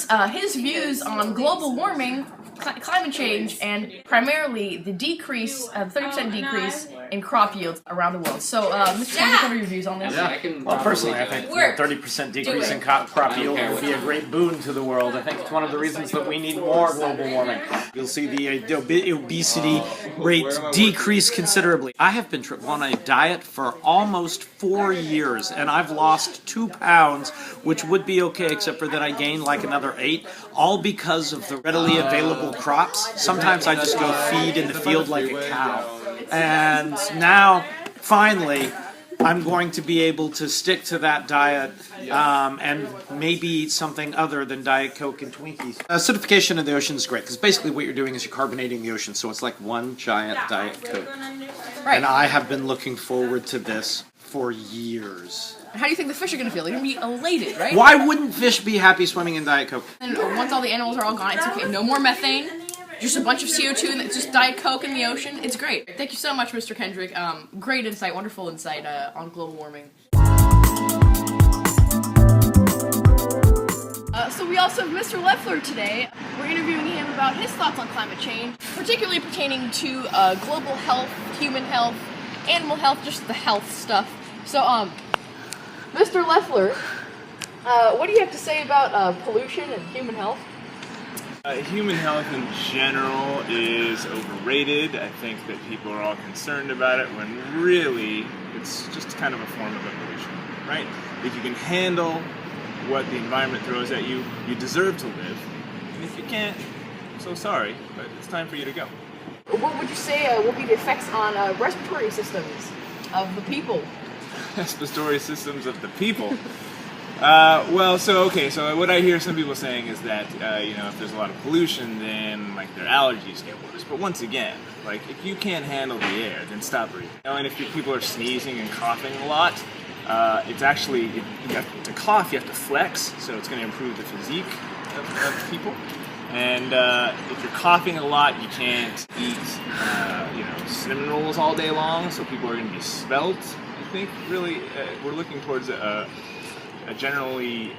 us his views on global warming, climate change, and primarily the decrease, 30% decrease in crop yields around the world. So, Mr. Kendrick, what are your views on this? Well, personally, I think 30% decrease in crop yield would be a great boon to the world. I think it's one of the reasons that we need more global warming. You'll see the obesity rate decrease considerably. I have been on a diet for almost 4 years, and I've lost 2 pounds, which would be okay, except for that I gained like another 8, all because of the readily available crops. Sometimes I just go feed in the field like a cow. And now, finally, I'm going to be able to stick to that diet and maybe eat something other than Diet Coke and Twinkies. Acidification of the ocean is great, because basically what you're doing is you're carbonating the ocean, so it's like one giant Diet Coke. Right. And I have been looking forward to this for years. How do you think the fish are going to feel? They're going to be elated, right? Why wouldn't fish be happy swimming in Diet Coke? And once all the animals are all gone, it's okay. No more methane. Just a bunch of CO2 and it's just Diet Coke in the ocean. It's great. Thank you so much, Mr. Kendrick. Great insight, wonderful insight on global warming. So we also have Mr. Leffler today. We're interviewing him about his thoughts on climate change, particularly pertaining to global health, human health, animal health, just the health stuff. So, Mr. Leffler, what do you have to say about pollution and human health? Human health in general is overrated. I think that people are all concerned about it when really it's just kind of a form of evolution, right? If you can handle what the environment throws at you, you deserve to live. And if you can't, I'm so sorry, but it's time for you to go. What would you say will be the effects on respiratory systems of the people? Respiratory systems of the people. So what I hear some people saying is that, if there's a lot of pollution, then, like, their allergies get worse. But once again, like, if you can't handle the air, then stop breathing. And if people are sneezing and coughing a lot, it's actually, to cough, you have to flex, so it's going to improve the physique of people. And if you're coughing a lot, you can't eat, cinnamon rolls all day long, so people are going to be svelte. I think, really, we're looking towards a generally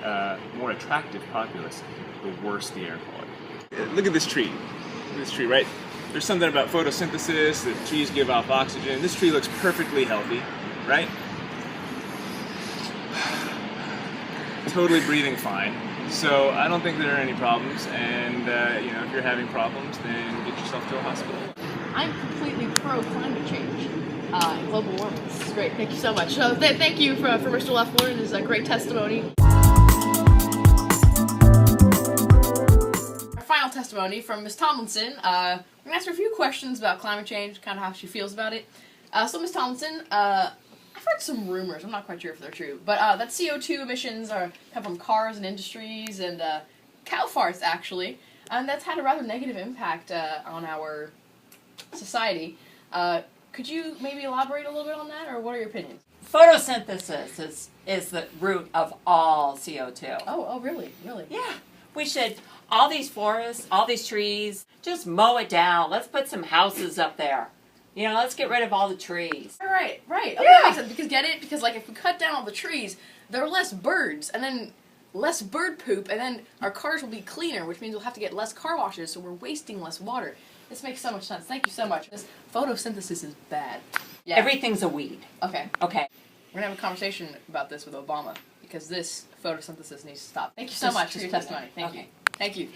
more attractive populace, the worse the air quality. Look at this tree. Look at this tree, right? There's something about photosynthesis, that trees give off oxygen. This tree looks perfectly healthy, right? Totally breathing fine. So I don't think there are any problems, and if you're having problems, then get yourself to a hospital. I'm completely pro climate change. Global warming. This is great. Thank you so much. So thank you for Mr. Leffler and his great testimony. Our final testimony from Ms. Tomlinson. We're going to ask her a few questions about climate change, kind of how she feels about it. So Ms. Tomlinson, I've heard some rumors, I'm not quite sure if they're true, but that CO2 emissions come from cars and industries and cow farts, actually, and that's had a rather negative impact on our society. Could you maybe elaborate a little bit on that, or what are your opinions? Photosynthesis is the root of all CO2. Oh, really? Yeah. We should, all these forests, all these trees, just mow it down. Let's put some houses up there. Let's get rid of all the trees. Right. Okay, Yeah. that makes sense. Because if we cut down all the trees, there are less birds, and then less bird poop, and then our cars will be cleaner, which means we'll have to get less car washes, so we're wasting less water. This makes so much sense. Thank you so much. This photosynthesis is bad. Yeah. Everything's a weed. Okay. Okay. We're going to have a conversation about this with Obama, because this photosynthesis needs to stop. Thank you so much for your testimony. Thank you. Thank you.